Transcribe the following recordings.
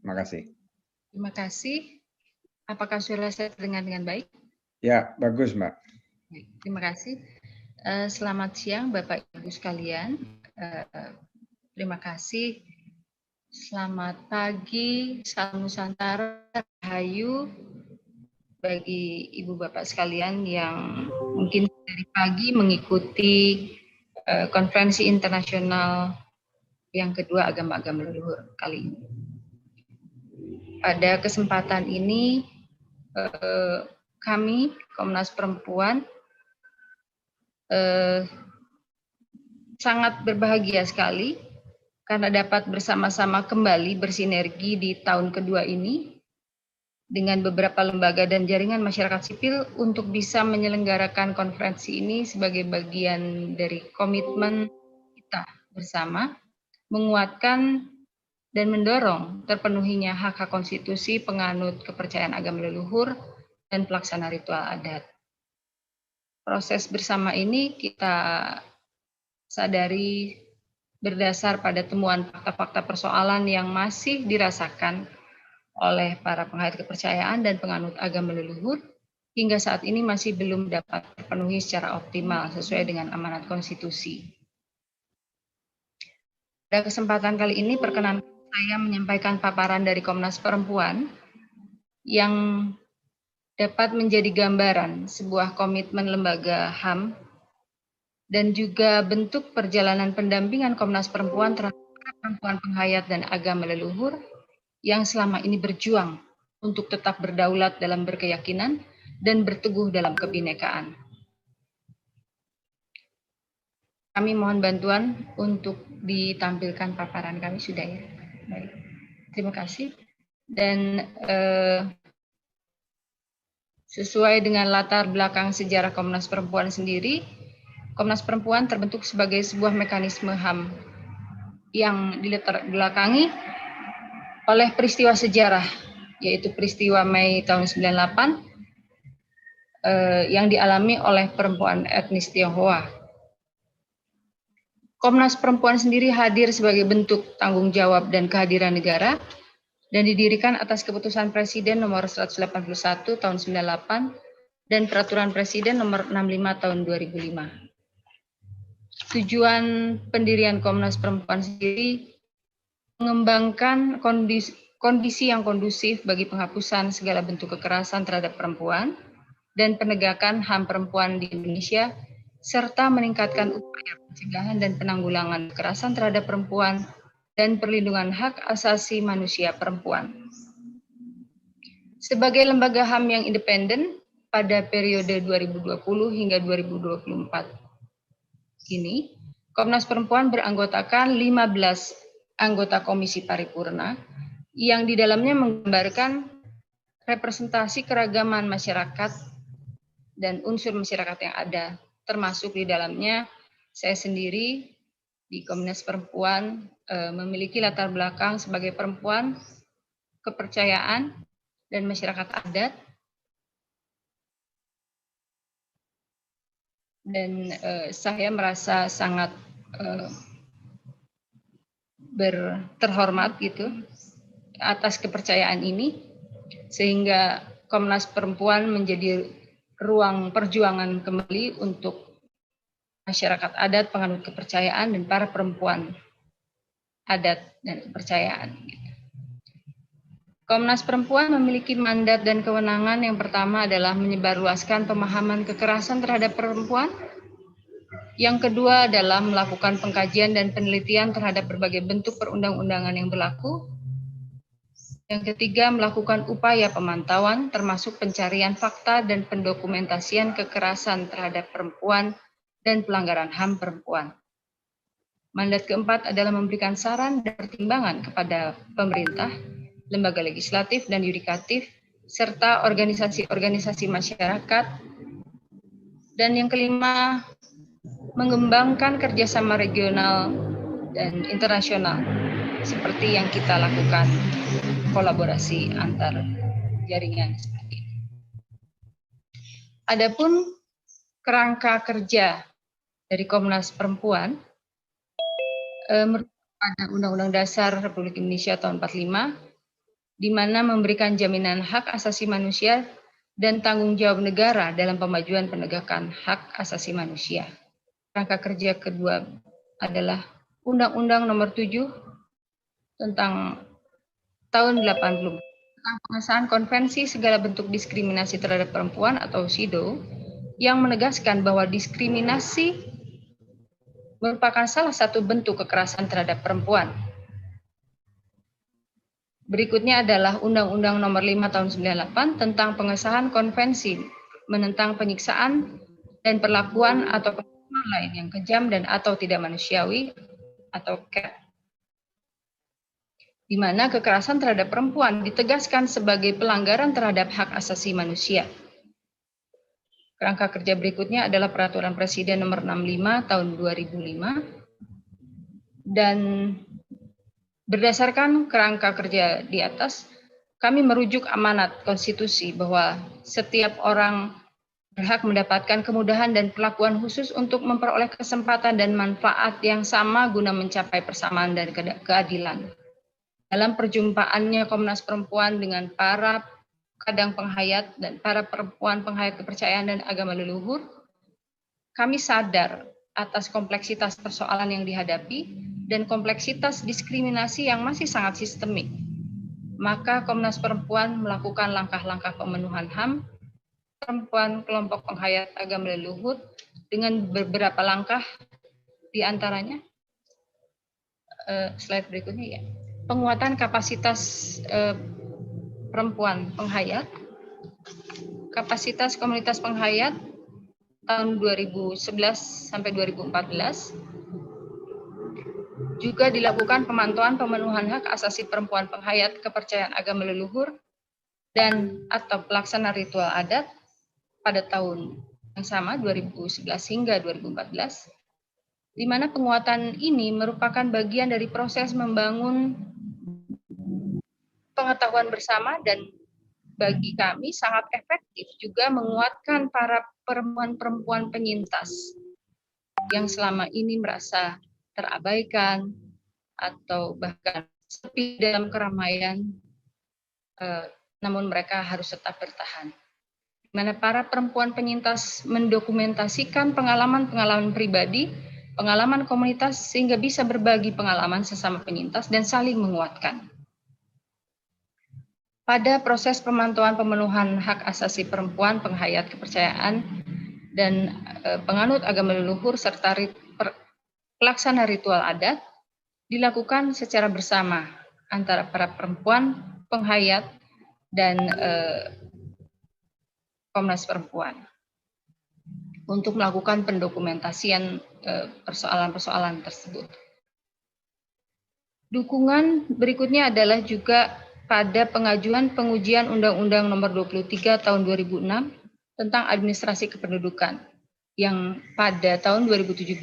Terima kasih. Terima kasih. Apakah suara saya terdengar dengan baik? Ya, bagus, Mbak. Baik, terima kasih. Selamat siang, Bapak Ibu sekalian. Terima kasih. Selamat pagi, salam Nusantara, Rahayu bagi Ibu Bapak sekalian yang mungkin dari pagi mengikuti konferensi internasional yang kedua agama-agama leluhur kali ini. Pada kesempatan ini kami Komnas Perempuan sangat berbahagia sekali karena dapat bersama-sama kembali bersinergi di tahun kedua ini dengan beberapa lembaga dan jaringan masyarakat sipil untuk bisa menyelenggarakan konferensi ini sebagai bagian dari komitmen kita bersama menguatkan dan mendorong terpenuhinya hak-hak konstitusi penganut kepercayaan agama leluhur dan pelaksana ritual adat. Proses bersama ini kita sadari berdasar pada temuan fakta-fakta persoalan yang masih dirasakan oleh para penghayat kepercayaan dan penganut agama leluhur hingga saat ini masih belum dapat terpenuhi secara optimal sesuai dengan amanat konstitusi. Pada kesempatan kali ini perkenankan saya menyampaikan paparan dari Komnas Perempuan yang dapat menjadi gambaran sebuah komitmen lembaga HAM dan juga bentuk perjalanan pendampingan Komnas Perempuan terhadap perempuan penghayat dan agama leluhur yang selama ini berjuang untuk tetap berdaulat dalam berkeyakinan dan berteguh dalam kebinekaan. Kami mohon bantuan untuk ditampilkan paparan kami, sudah ya. Baik. Terima kasih. Dan sesuai dengan latar belakang sejarah Komnas Perempuan sendiri, Komnas Perempuan terbentuk sebagai sebuah mekanisme HAM yang dilatar belakangi oleh peristiwa sejarah, yaitu peristiwa Mei tahun 98 yang dialami oleh perempuan etnis Tionghoa. Komnas Perempuan sendiri hadir sebagai bentuk tanggung jawab dan kehadiran negara dan didirikan atas keputusan Presiden nomor 181 tahun 98 dan Peraturan Presiden nomor 65 tahun 2005. Tujuan pendirian Komnas Perempuan sendiri mengembangkan kondisi yang kondusif bagi penghapusan segala bentuk kekerasan terhadap perempuan dan penegakan HAM perempuan di Indonesia, serta meningkatkan upaya pencegahan dan penanggulangan kekerasan terhadap perempuan dan perlindungan hak asasi manusia perempuan. Sebagai lembaga HAM yang independen pada periode 2020 hingga 2024 ini, Komnas Perempuan beranggotakan 15 anggota Komisi Paripurna yang di dalamnya menggambarkan representasi keragaman masyarakat dan unsur masyarakat yang ada, termasuk di dalamnya saya sendiri di Komnas Perempuan memiliki latar belakang sebagai perempuan, kepercayaan, dan masyarakat adat. Dan saya merasa sangat terhormat gitu atas kepercayaan ini, sehingga Komnas Perempuan menjadi ruang perjuangan kembali untuk masyarakat adat, penganut kepercayaan, dan para perempuan adat dan kepercayaan. Komnas Perempuan memiliki mandat dan kewenangan yang pertama adalah menyebarluaskan pemahaman kekerasan terhadap perempuan. Yang kedua adalah melakukan pengkajian dan penelitian terhadap berbagai bentuk perundang-undangan yang berlaku. Yang ketiga, melakukan upaya pemantauan termasuk pencarian fakta dan pendokumentasian kekerasan terhadap perempuan dan pelanggaran HAM perempuan. Mandat keempat adalah memberikan saran dan pertimbangan kepada pemerintah, lembaga legislatif dan yudikatif, serta organisasi-organisasi masyarakat. Dan yang kelima, mengembangkan kerjasama regional dan internasional seperti yang kita lakukan, kolaborasi antar jaringan seperti ini. Adapun kerangka kerja dari Komnas Perempuan merujuk pada Undang-Undang Dasar Republik Indonesia tahun 45 di mana memberikan jaminan hak asasi manusia dan tanggung jawab negara dalam pemajuan penegakan hak asasi manusia. Kerangka kerja kedua adalah Undang-Undang Nomor 7 tentang tahun 80 tentang pengesahan Konvensi Segala Bentuk Diskriminasi Terhadap Perempuan atau SIDO yang menegaskan bahwa diskriminasi merupakan salah satu bentuk kekerasan terhadap perempuan. Berikutnya adalah Undang-Undang Nomor 5 Tahun 98 tentang pengesahan Konvensi menentang penyiksaan dan perlakuan atau perlakuan lain yang kejam dan atau tidak manusiawi atau CAT, di mana kekerasan terhadap perempuan ditegaskan sebagai pelanggaran terhadap hak asasi manusia. Kerangka kerja berikutnya adalah Peraturan Presiden Nomor 65 Tahun 2005 dan berdasarkan kerangka kerja di atas, kami merujuk amanat konstitusi bahwa setiap orang berhak mendapatkan kemudahan dan perlakuan khusus untuk memperoleh kesempatan dan manfaat yang sama guna mencapai persamaan dan keadilan. Dalam perjumpaannya Komnas Perempuan dengan para kadang penghayat dan para perempuan penghayat kepercayaan dan agama leluhur, kami sadar atas kompleksitas persoalan yang dihadapi dan kompleksitas diskriminasi yang masih sangat sistemik. Maka Komnas Perempuan melakukan langkah-langkah pemenuhan HAM perempuan kelompok penghayat agama leluhur dengan beberapa langkah, di antaranya slide berikutnya ya. Penguatan kapasitas perempuan penghayat, kapasitas komunitas penghayat tahun 2011 sampai 2014. Juga dilakukan pemantauan pemenuhan hak asasi perempuan penghayat kepercayaan agama leluhur dan atau pelaksana ritual adat pada tahun yang sama 2011 hingga 2014, di mana penguatan ini merupakan bagian dari proses membangun pengetahuan bersama dan bagi kami sangat efektif juga menguatkan para perempuan-perempuan penyintas yang selama ini merasa terabaikan atau bahkan sepi dalam keramaian, namun mereka harus tetap bertahan. Di mana para perempuan penyintas mendokumentasikan pengalaman-pengalaman pribadi, pengalaman komunitas sehingga bisa berbagi pengalaman sesama penyintas dan saling menguatkan. Pada proses pemantauan pemenuhan hak asasi perempuan penghayat kepercayaan dan penganut agama leluhur serta pelaksana ritual adat dilakukan secara bersama antara para perempuan penghayat dan Komnas Perempuan untuk melakukan pendokumentasian persoalan-persoalan tersebut. Dukungan berikutnya adalah juga pada pengajuan pengujian Undang-Undang Nomor 23 Tahun 2006 tentang administrasi kependudukan yang pada tahun 2017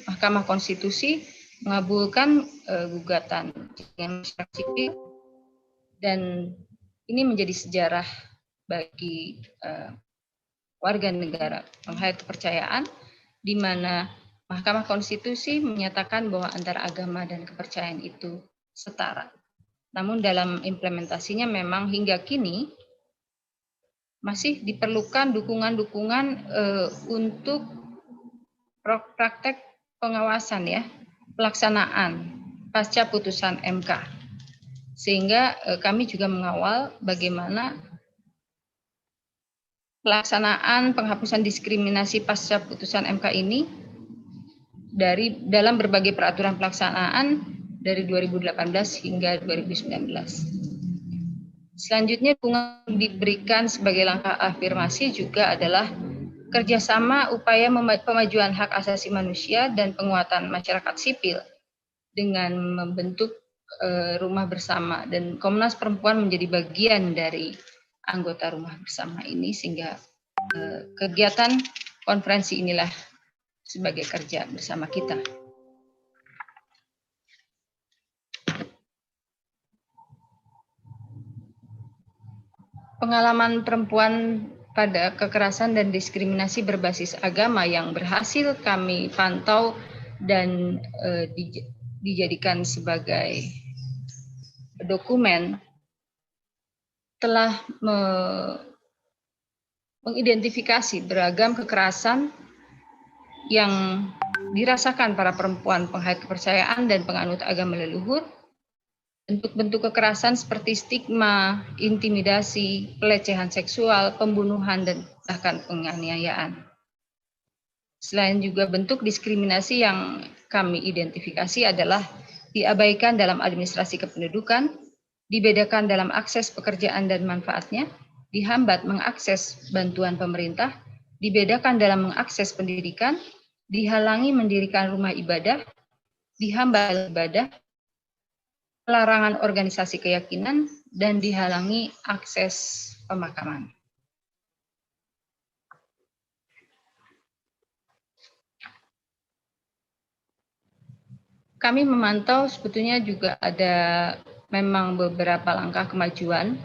Mahkamah Konstitusi mengabulkan gugatan dengan masyarakat sipil, dan ini menjadi sejarah bagi warga negara penghayat kepercayaan, di mana Mahkamah Konstitusi menyatakan bahwa antara agama dan kepercayaan itu setara. Namun dalam implementasinya memang hingga kini masih diperlukan dukungan-dukungan untuk praktek pengawasan ya, pelaksanaan pasca putusan MK. Sehingga kami juga mengawal bagaimana pelaksanaan penghapusan diskriminasi pasca putusan MK ini dalam berbagai peraturan pelaksanaan dari 2018 hingga 2019. Selanjutnya dukungan diberikan sebagai langkah afirmasi juga adalah kerjasama upaya pemajuan hak asasi manusia dan penguatan masyarakat sipil dengan membentuk rumah bersama, dan Komnas Perempuan menjadi bagian dari anggota rumah bersama ini, sehingga kegiatan konferensi inilah sebagai kerja bersama kita. Pengalaman perempuan pada kekerasan dan diskriminasi berbasis agama yang berhasil kami pantau dan dijadikan sebagai dokumen telah mengidentifikasi beragam kekerasan yang dirasakan para perempuan penghayat kepercayaan dan penganut agama leluhur. Bentuk-bentuk kekerasan seperti stigma, intimidasi, pelecehan seksual, pembunuhan, dan bahkan penganiayaan. Selain juga bentuk diskriminasi yang kami identifikasi adalah diabaikan dalam administrasi kependudukan, dibedakan dalam akses pekerjaan dan manfaatnya, dihambat mengakses bantuan pemerintah, dibedakan dalam mengakses pendidikan, dihalangi mendirikan rumah ibadah, dihambat ibadah, pelarangan organisasi keyakinan, dan dihalangi akses pemakaman. Kami memantau sebetulnya juga ada memang beberapa langkah kemajuan.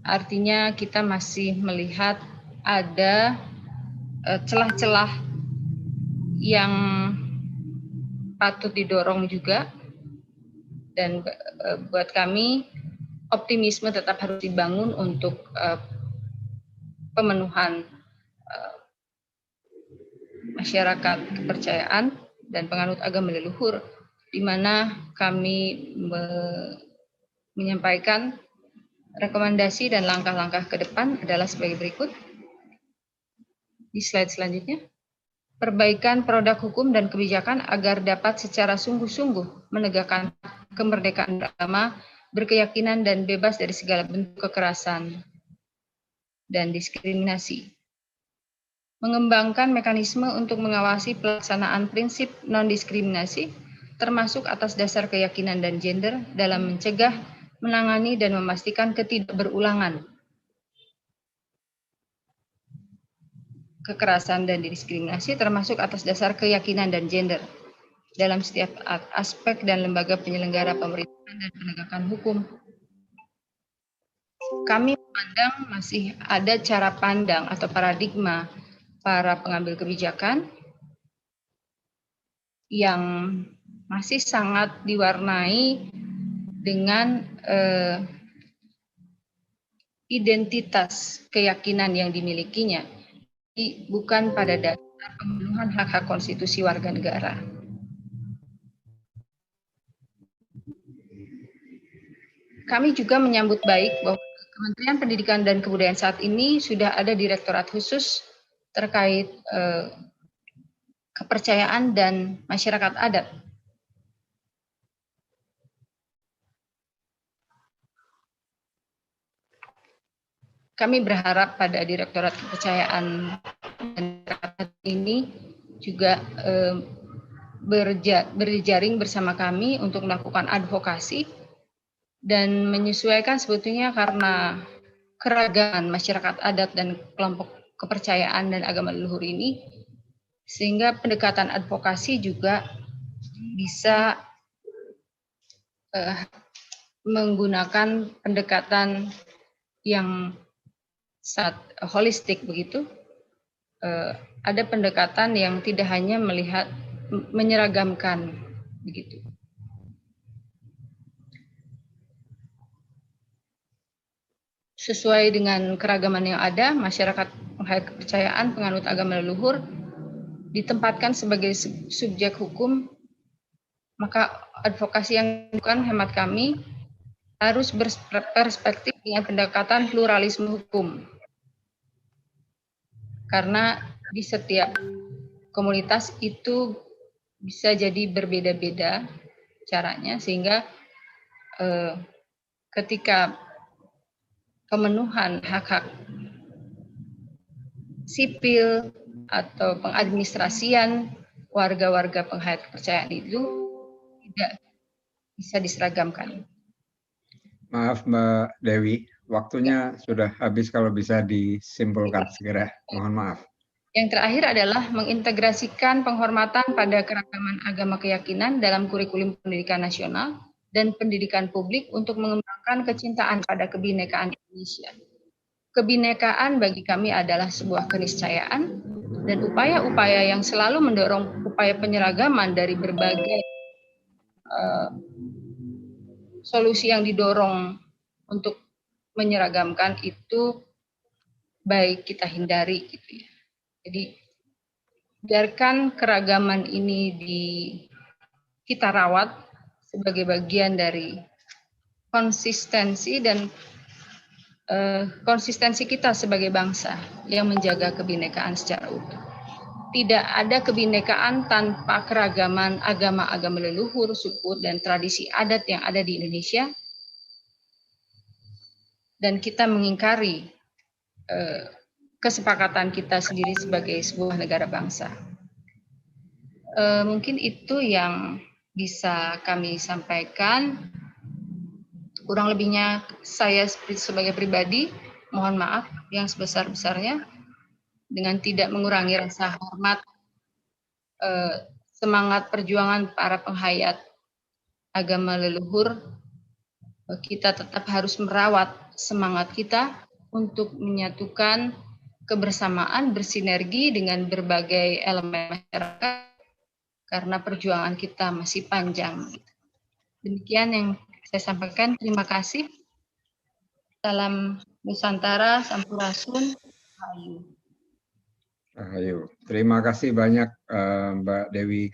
Artinya kita masih melihat ada celah-celah yang patut didorong juga. Dan buat kami optimisme tetap harus dibangun untuk pemenuhan masyarakat kepercayaan dan penganut agama leluhur, di mana kami menyampaikan rekomendasi dan langkah-langkah ke depan adalah sebagai berikut. Di slide selanjutnya. Perbaikan produk hukum dan kebijakan agar dapat secara sungguh-sungguh menegakkan kemerdekaan beragama, berkeyakinan, dan bebas dari segala bentuk kekerasan dan diskriminasi. Mengembangkan mekanisme untuk mengawasi pelaksanaan prinsip non-diskriminasi, termasuk atas dasar keyakinan dan gender, dalam mencegah, menangani, dan memastikan ketidakberulangan kekerasan dan diskriminasi, termasuk atas dasar keyakinan dan gender, dalam setiap aspek dan lembaga penyelenggara pemerintahan dan penegakan hukum. Kami memandang masih ada cara pandang atau paradigma para pengambil kebijakan yang masih sangat diwarnai dengan identitas keyakinan yang dimilikinya, bukan pada dasar pemenuhan hak-hak konstitusi warga negara. Kami juga menyambut baik bahwa Kementerian Pendidikan dan Kebudayaan saat ini sudah ada direktorat khusus terkait kepercayaan dan masyarakat adat. Kami berharap pada direktorat kepercayaan dan masyarakat adat ini juga berjaring bersama kami untuk melakukan advokasi dan menyesuaikan sebetulnya karena keragaman masyarakat adat dan kelompok kepercayaan dan agama leluhur ini, sehingga pendekatan advokasi juga bisa menggunakan pendekatan yang holistik begitu. Ada pendekatan yang tidak hanya melihat menyeragamkan begitu. Sesuai dengan keragaman yang ada, masyarakat penghayat kepercayaan penganut agama leluhur ditempatkan sebagai subjek hukum, maka advokasi yang dilakukan hemat kami harus berperspektif dengan pendekatan pluralisme hukum. Karena di setiap komunitas itu bisa jadi berbeda-beda caranya, sehingga ketika pemenuhan hak-hak sipil atau pengadministrasian warga-warga penghayat kepercayaan itu tidak bisa diseragamkan. Maaf Mbak Dewi, waktunya sudah habis, kalau bisa disimpulkan segera. Mohon maaf. Yang terakhir adalah mengintegrasikan penghormatan pada keragaman agama keyakinan dalam kurikulum pendidikan nasional dan pendidikan publik untuk mengembangkan kecintaan pada kebinekaan Indonesia. Kebinekaan bagi kami adalah sebuah keniscayaan, dan upaya-upaya yang selalu mendorong upaya penyeragaman dari berbagai solusi yang didorong untuk menyeragamkan itu baik kita hindari gitu ya. Jadi biarkan keragaman ini kita rawat sebagai bagian dari konsistensi dan konsistensi kita sebagai bangsa yang menjaga kebinekaan secara utuh. Tidak ada kebinekaan tanpa keragaman agama-agama leluhur, suku, dan tradisi adat yang ada di Indonesia. Dan kita mengingkari kesepakatan kita sendiri sebagai sebuah negara bangsa. Mungkin itu yang bisa kami sampaikan. Kurang lebihnya saya sebagai pribadi, mohon maaf yang sebesar-besarnya. Dengan tidak mengurangi rasa hormat, semangat perjuangan para penghayat agama leluhur, kita tetap harus merawat semangat kita untuk menyatukan kebersamaan, bersinergi dengan berbagai elemen masyarakat, karena perjuangan kita masih panjang. Demikian yang saya sampaikan. Terima kasih. Salam Nusantara, Sampurasun, Rahayu. Rahayu. Terima kasih banyak Mbak Dewi.